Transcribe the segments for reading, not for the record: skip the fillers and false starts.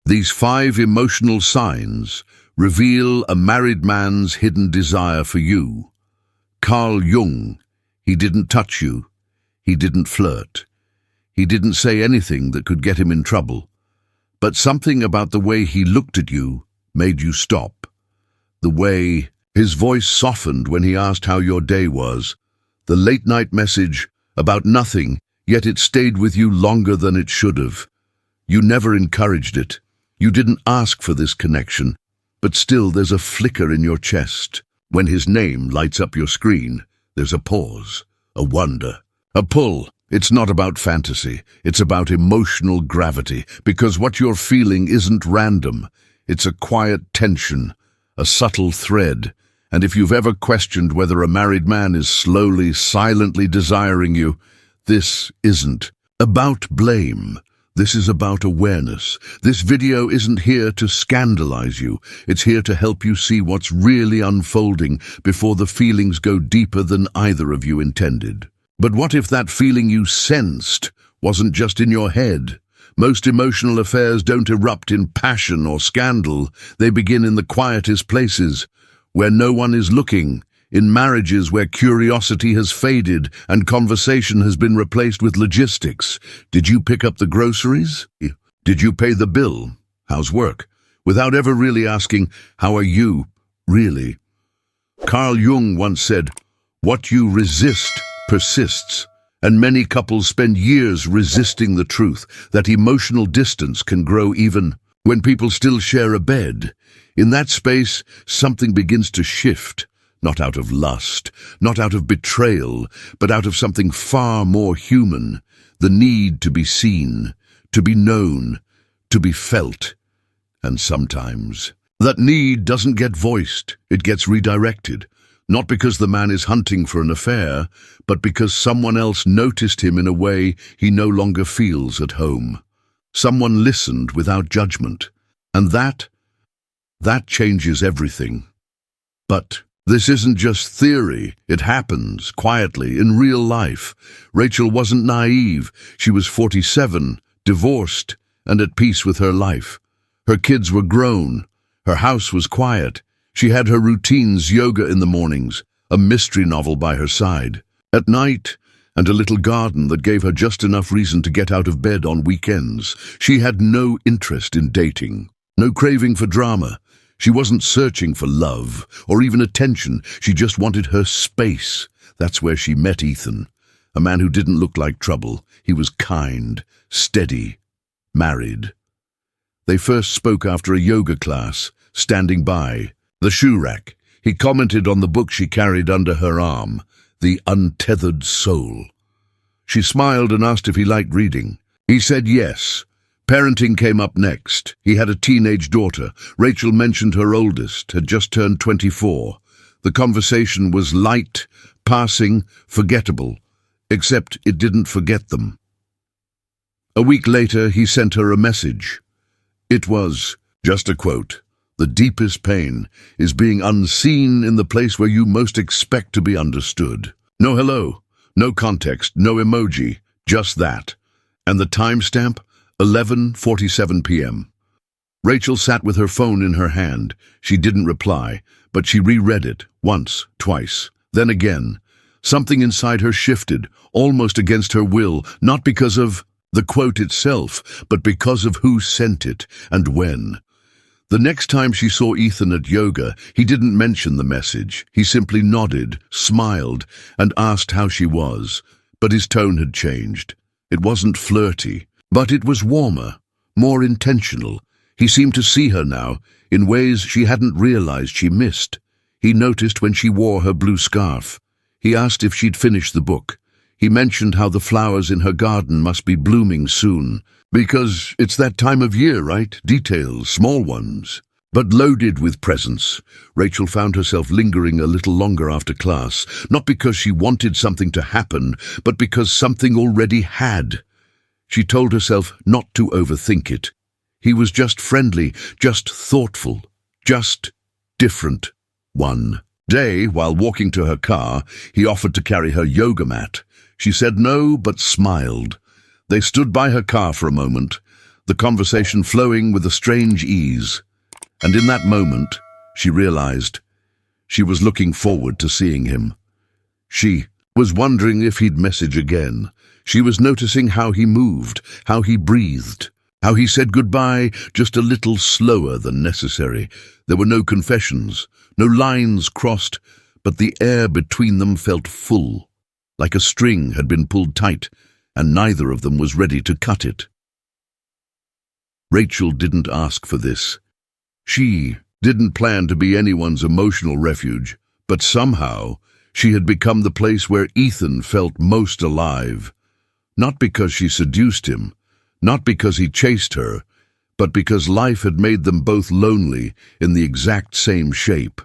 These 5 emotional signs reveal a married man's hidden desire for you. Carl Jung, he didn't touch you. He didn't flirt. He didn't say anything that could get him in trouble. But something about the way he looked at you made you stop. The way his voice softened when he asked how your day was. The late-night message about nothing, yet it stayed with you longer than it should have. You never encouraged it. You didn't ask for this connection. But still there's a flicker in your chest. When his name lights up your screen, there's a pause, a wonder, a pull. It's not about fantasy. It's about emotional gravity, because what you're feeling isn't random. It's a quiet tension, a subtle thread. And if you've ever questioned whether a married man is slowly, silently desiring you, this isn't about blame. This is about awareness. This video isn't here to scandalize you. It's here to help you see what's really unfolding before the feelings go deeper than either of you intended. But what if that feeling you sensed wasn't just in your head? Most emotional affairs don't erupt in passion or scandal. They begin in the quietest places, where no one is looking, in marriages where curiosity has faded and conversation has been replaced with logistics. Did you pick up the groceries? Did you pay the bill? How's work? Without ever really asking, how are you, really? Carl Jung once said, "What you resist persists." And many couples spend years resisting the truth that emotional distance can grow even when people still share a bed. In that space, something begins to shift, not out of lust, not out of betrayal, but out of something far more human, the need to be seen, to be known, to be felt. And sometimes that need doesn't get voiced, it gets redirected. Not because the man is hunting for an affair, but because someone else noticed him in a way he no longer feels at home. Someone listened without judgment, and that changes everything. But this isn't just theory, it happens quietly in real life. Rachel wasn't naive. She was 47, divorced, and at peace with her life. Her kids were grown. Her house was quiet. She had her routines, yoga in the mornings, a mystery novel by her side at night, and a little garden that gave her just enough reason to get out of bed on weekends. She had no interest in dating, no craving for drama. She wasn't searching for love or even attention. She just wanted her space. That's where she met Ethan, a man who didn't look like trouble. He was kind, steady, married. They first spoke after a yoga class, standing by the shoe rack. He commented on the book she carried under her arm, The Untethered Soul. She smiled and asked if he liked reading. He said yes. Parenting came up next. He had a teenage daughter. Rachel mentioned her oldest had just turned 24. The conversation was light, passing, forgettable, except it didn't forget them. A week later, he sent her a message. It was just a quote. The deepest pain is being unseen in the place where you most expect to be understood. No hello, no context, no emoji, just that. And the timestamp, 11:47 p.m. Rachel sat with her phone in her hand. She didn't reply, but she reread it once, twice, then again. Something inside her shifted, almost against her will, not because of the quote itself, but because of who sent it and when. The next time she saw Ethan at yoga, he didn't mention the message. He simply nodded, smiled, and asked how she was. But his tone had changed. It wasn't flirty, but it was warmer, more intentional. He seemed to see her now, in ways she hadn't realized she missed. He noticed when she wore her blue scarf. He asked if she'd finished the book. He mentioned how the flowers in her garden must be blooming soon. Because it's that time of year, right? Details, small ones, but loaded with presents. Rachel found herself lingering a little longer after class, not because she wanted something to happen, but because something already had. She told herself not to overthink it. He was just friendly, just thoughtful, just different. One day, while walking to her car, he offered to carry her yoga mat. She said no, but smiled. They stood by her car for a moment. the conversation flowing with a strange ease. And in that moment, she realized she was looking forward to seeing him. She was wondering if he'd message again. She was noticing how he moved, how he breathed, how he said goodbye just a little slower than necessary. There were no confessions, no lines crossed, but the air between them felt full, like a string had been pulled tight, and neither of them was ready to cut it. Rachel didn't ask for this. She didn't plan to be anyone's emotional refuge, but somehow she had become the place where Ethan felt most alive. Not because she seduced him, not because he chased her, but because life had made them both lonely in the exact same shape.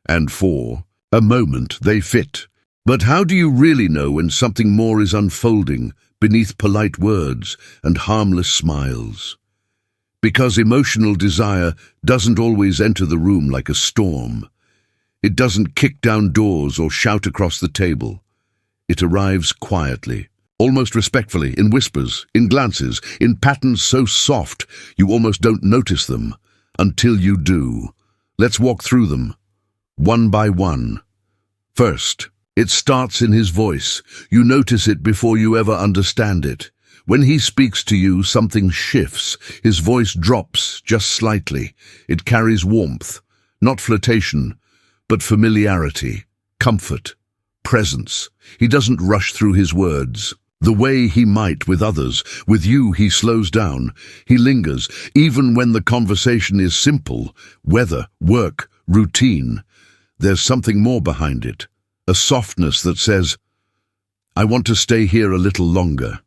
And for a moment they fit. But how do you really know when something more is unfolding beneath polite words and harmless smiles? Because emotional desire doesn't always enter the room like a storm. It doesn't kick down doors or shout across the table. It arrives quietly, almost respectfully, in whispers, in glances, in patterns so soft you almost don't notice them until you do. Let's walk through them, one by one. First, it starts in his voice. You notice it before you ever understand it. When he speaks to you, something shifts. His voice drops just slightly. It carries warmth, not flirtation, but familiarity, comfort, presence. He doesn't rush through his words the way he might with others. With you, he slows down. He lingers, even when the conversation is simple, weather, work, routine. There's something more behind it, a softness that says, I want to stay here a little longer.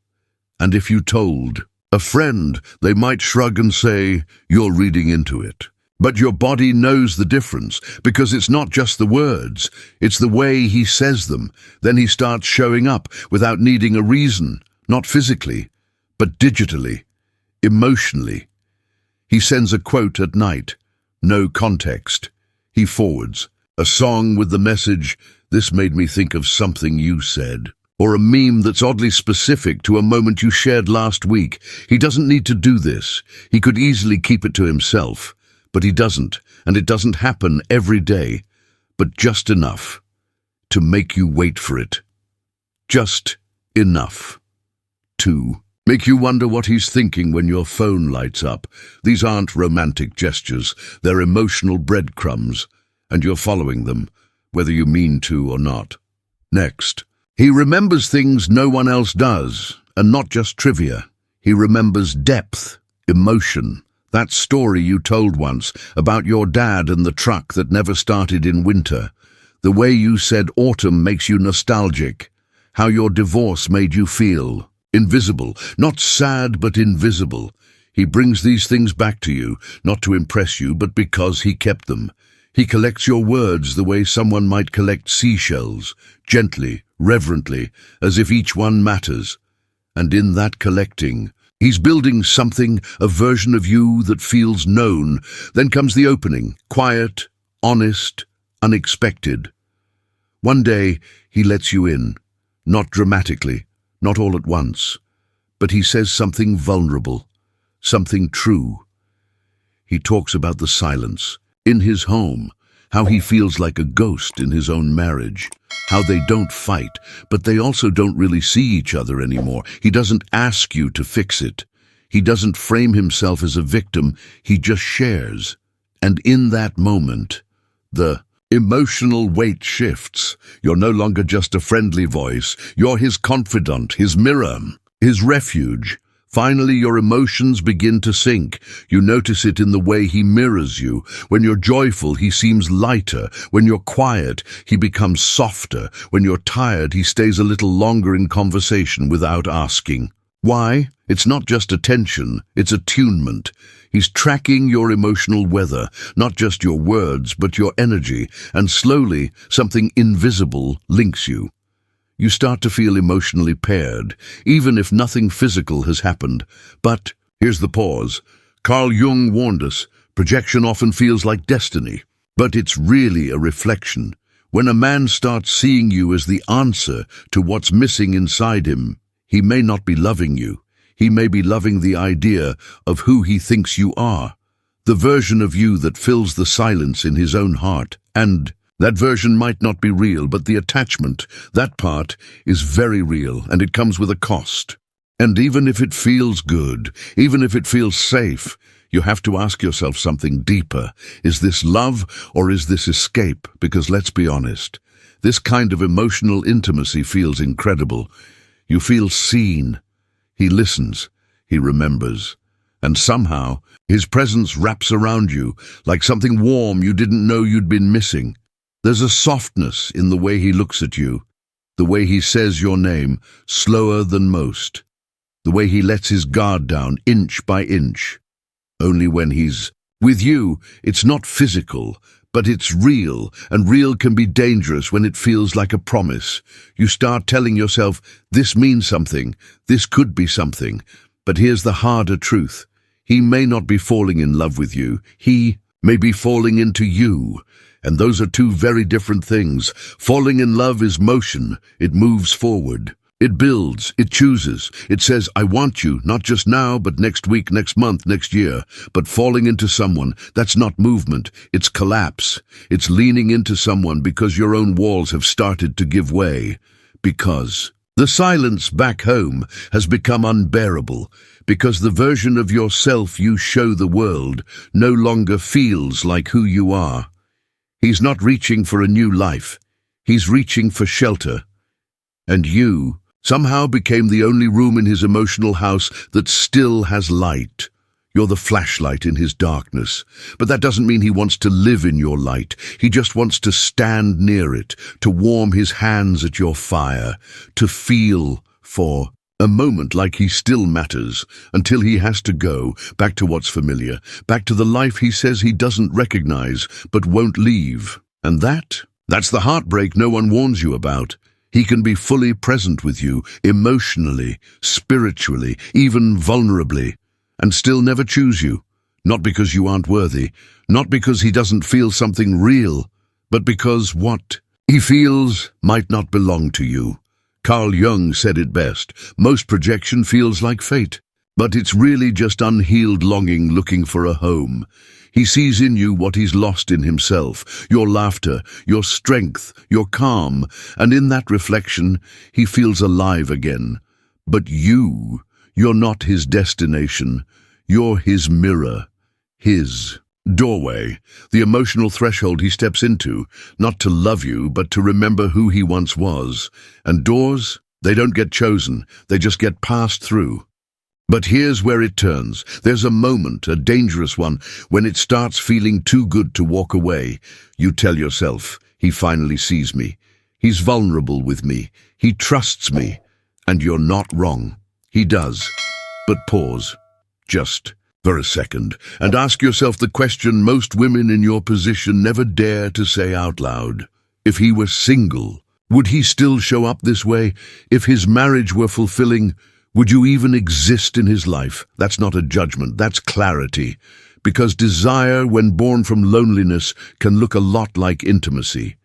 And if you told a friend, they might shrug and say, you're reading into it. But your body knows the difference, because it's not just the words, it's the way he says them. Then he starts showing up without needing a reason, not physically, but digitally, emotionally. He sends a quote at night, no context. He forwards a song with the message, this made me think of something you said. Or a meme that's oddly specific to a moment you shared last week. He doesn't need to do this. He could easily keep it to himself. But he doesn't, and it doesn't happen every day, but just enough to make you wait for it. Just enough to make you wonder what he's thinking when your phone lights up. These aren't romantic gestures, they're emotional breadcrumbs, and you're following them, whether you mean to or not. Next, he remembers things no one else does, and not just trivia. He remembers depth, emotion. That story you told once about your dad and the truck that never started in winter. The way you said autumn makes you nostalgic. How your divorce made you feel. Invisible. Not sad, but invisible. He brings these things back to you, not to impress you, but because he kept them. He collects your words the way someone might collect seashells, gently, reverently, as if each one matters. And in that collecting, he's building something, a version of you that feels known. Then comes the opening, quiet, honest, unexpected. One day, he lets you in, not dramatically, not all at once, but he says something vulnerable, something true. He talks about the silence, in his home, how he feels like a ghost in his own marriage, how they don't fight, but they also don't really see each other anymore. He doesn't ask you to fix it. He doesn't frame himself as a victim. He just shares. And in that moment, the emotional weight shifts. You're no longer just a friendly voice. You're his confidant, his mirror, his refuge. Finally, your emotions begin to sink. You notice it in the way he mirrors you. When you're joyful, he seems lighter. When you're quiet, he becomes softer. When you're tired, he stays a little longer in conversation without asking. Why? It's not just attention, it's attunement. He's tracking your emotional weather, not just your words, but your energy, and slowly, something invisible links you. You start to feel emotionally paired, even if nothing physical has happened. But, here's the pause. Carl Jung warned us, projection often feels like destiny, but it's really a reflection. When a man starts seeing you as the answer to what's missing inside him, he may not be loving you. He may be loving the idea of who he thinks you are, the version of you that fills the silence in his own heart. And that version might not be real, but the attachment, that part, is very real, and it comes with a cost. And even if it feels good, even if it feels safe, you have to ask yourself something deeper. Is this love or is this escape? Because let's be honest, this kind of emotional intimacy feels incredible. You feel seen. He listens. He remembers. And somehow, his presence wraps around you like something warm you didn't know you'd been missing. There's a softness in the way he looks at you, the way he says your name, slower than most, the way he lets his guard down inch by inch. Only when he's with you, it's not physical, but it's real, and real can be dangerous when it feels like a promise. You start telling yourself, this means something, this could be something. But here's the harder truth. He may not be falling in love with you. He may be falling into you. And those are two very different things. Falling in love is motion. It moves forward. It builds. It chooses. It says, I want you, not just now, but next week, next month, next year. But falling into someone, that's not movement. It's collapse. It's leaning into someone because your own walls have started to give way. Because the silence back home has become unbearable. Because the version of yourself you show the world no longer feels like who you are. He's not reaching for a new life. He's reaching for shelter. And you somehow became the only room in his emotional house that still has light. You're the flashlight in his darkness. But that doesn't mean he wants to live in your light. He just wants to stand near it, to warm his hands at your fire, to feel for a moment like he still matters, until he has to go back to what's familiar, back to the life he says he doesn't recognize but won't leave. And that's the heartbreak no one warns you about. He can be fully present with you, emotionally, spiritually, even vulnerably, and still never choose you. Not because you aren't worthy, not because he doesn't feel something real, but because what he feels might not belong to you. Carl Jung said it best. Most projection feels like fate, but it's really just unhealed longing looking for a home. He sees in you what he's lost in himself, your laughter, your strength, your calm, and in that reflection, he feels alive again. But you're not his destination. You're his mirror, his doorway, the emotional threshold he steps into, not to love you, but to remember who he once was. And doors, they don't get chosen, they just get passed through. But here's where it turns. There's a moment, a dangerous one, when it starts feeling too good to walk away. You tell yourself, he finally sees me. He's vulnerable with me. He trusts me. And you're not wrong. He does. But pause. Just for a second, and ask yourself the question most women in your position never dare to say out loud. If he were single, would he still show up this way? If his marriage were fulfilling, would you even exist in his life? That's not a judgment, that's clarity. Because desire, when born from loneliness, can look a lot like intimacy.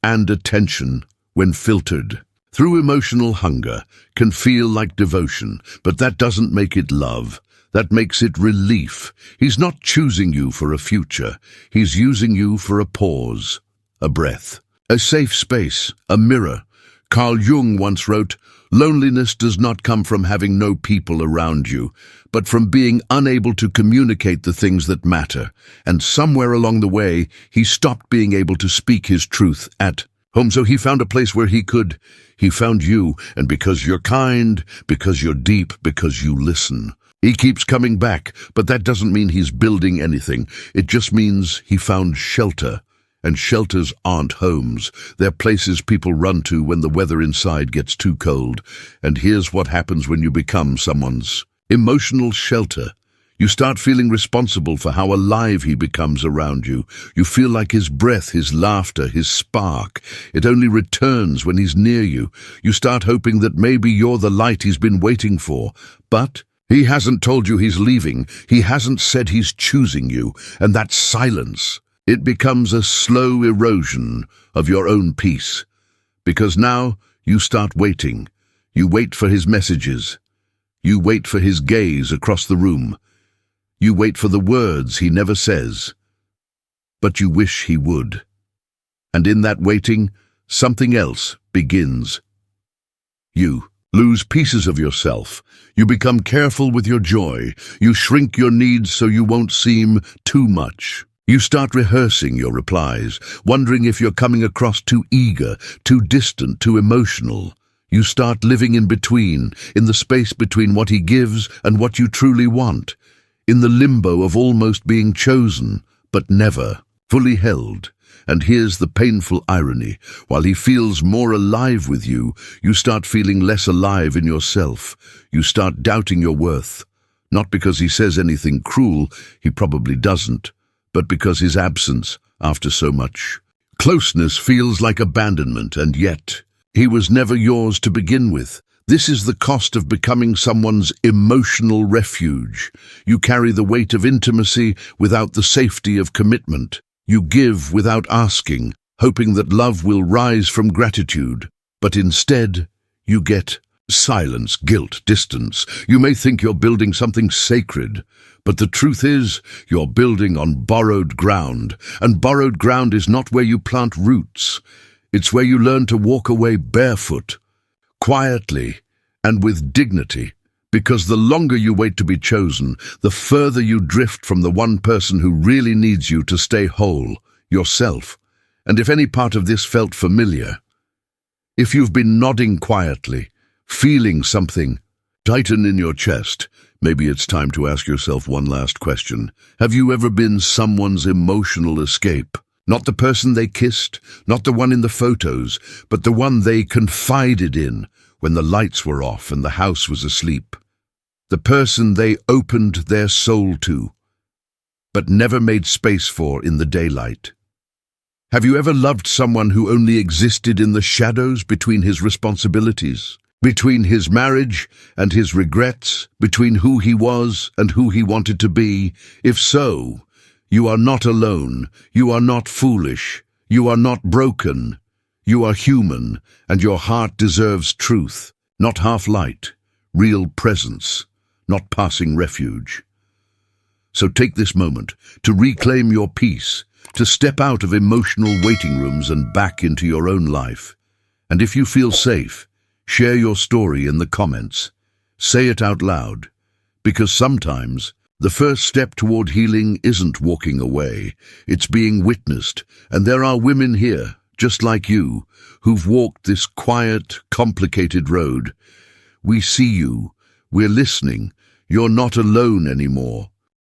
And attention, when filtered through emotional hunger, can feel like devotion. But that doesn't make it love. That makes it relief. He's not choosing you for a future. He's using you for a pause, a breath, a safe space, a mirror. Carl Jung once wrote, "Loneliness does not come from having no people around you, but from being unable to communicate the things that matter." And somewhere along the way, he stopped being able to speak his truth at home. So he found a place where he could. He found you, and because you're kind, because you're deep, because you listen. He keeps coming back, but that doesn't mean he's building anything. It just means he found shelter. And shelters aren't homes. They're places people run to when the weather inside gets too cold. And here's what happens when you become someone's emotional shelter. You start feeling responsible for how alive he becomes around you. You feel like his breath, his laughter, his spark. It only returns when he's near you. You start hoping that maybe you're the light he's been waiting for. But he hasn't told you he's leaving. He hasn't said he's choosing you. And that silence, it becomes a slow erosion of your own peace. Because now you start waiting. You wait for his messages. You wait for his gaze across the room. You wait for the words he never says, but you wish he would. And in that waiting, something else begins. You lose pieces of yourself. You become careful with your joy. You shrink your needs so you won't seem too much. You start rehearsing your replies, wondering if you're coming across too eager, too distant, too emotional. You start living in between, in the space between what he gives and what you truly want, in the limbo of almost being chosen, but never fully held. And here's the painful irony. While he feels more alive with you, you start feeling less alive in yourself. You start doubting your worth. Not because he says anything cruel, he probably doesn't, but because his absence, after so much closeness, feels like abandonment, and yet he was never yours to begin with. This is the cost of becoming someone's emotional refuge. You carry the weight of intimacy without the safety of commitment. You give without asking, hoping that love will rise from gratitude. But instead, you get silence, guilt, distance. You may think you're building something sacred, but the truth is, you're building on borrowed ground. And borrowed ground is not where you plant roots. It's where you learn to walk away barefoot, quietly, and with dignity. Because the longer you wait to be chosen, the further you drift from the one person who really needs you to stay whole, yourself. And if any part of this felt familiar, if you've been nodding quietly, feeling something tighten in your chest, maybe it's time to ask yourself one last question. Have you ever been someone's emotional escape? Not the person they kissed, not the one in the photos, but the one they confided in when the lights were off and the house was asleep. The person they opened their soul to, but never made space for in the daylight. Have you ever loved someone who only existed in the shadows between his responsibilities, between his marriage and his regrets, between who he was and who he wanted to be? If so, you are not alone, you are not foolish, you are not broken. You are human, and your heart deserves truth, not half-light, real presence, not passing refuge. So take this moment to reclaim your peace, to step out of emotional waiting rooms and back into your own life. And if you feel safe, share your story in the comments. Say it out loud, because sometimes the first step toward healing isn't walking away, it's being witnessed. And there are women here, just like you, who've walked this quiet, complicated road. We see you. We're listening. You're not alone anymore.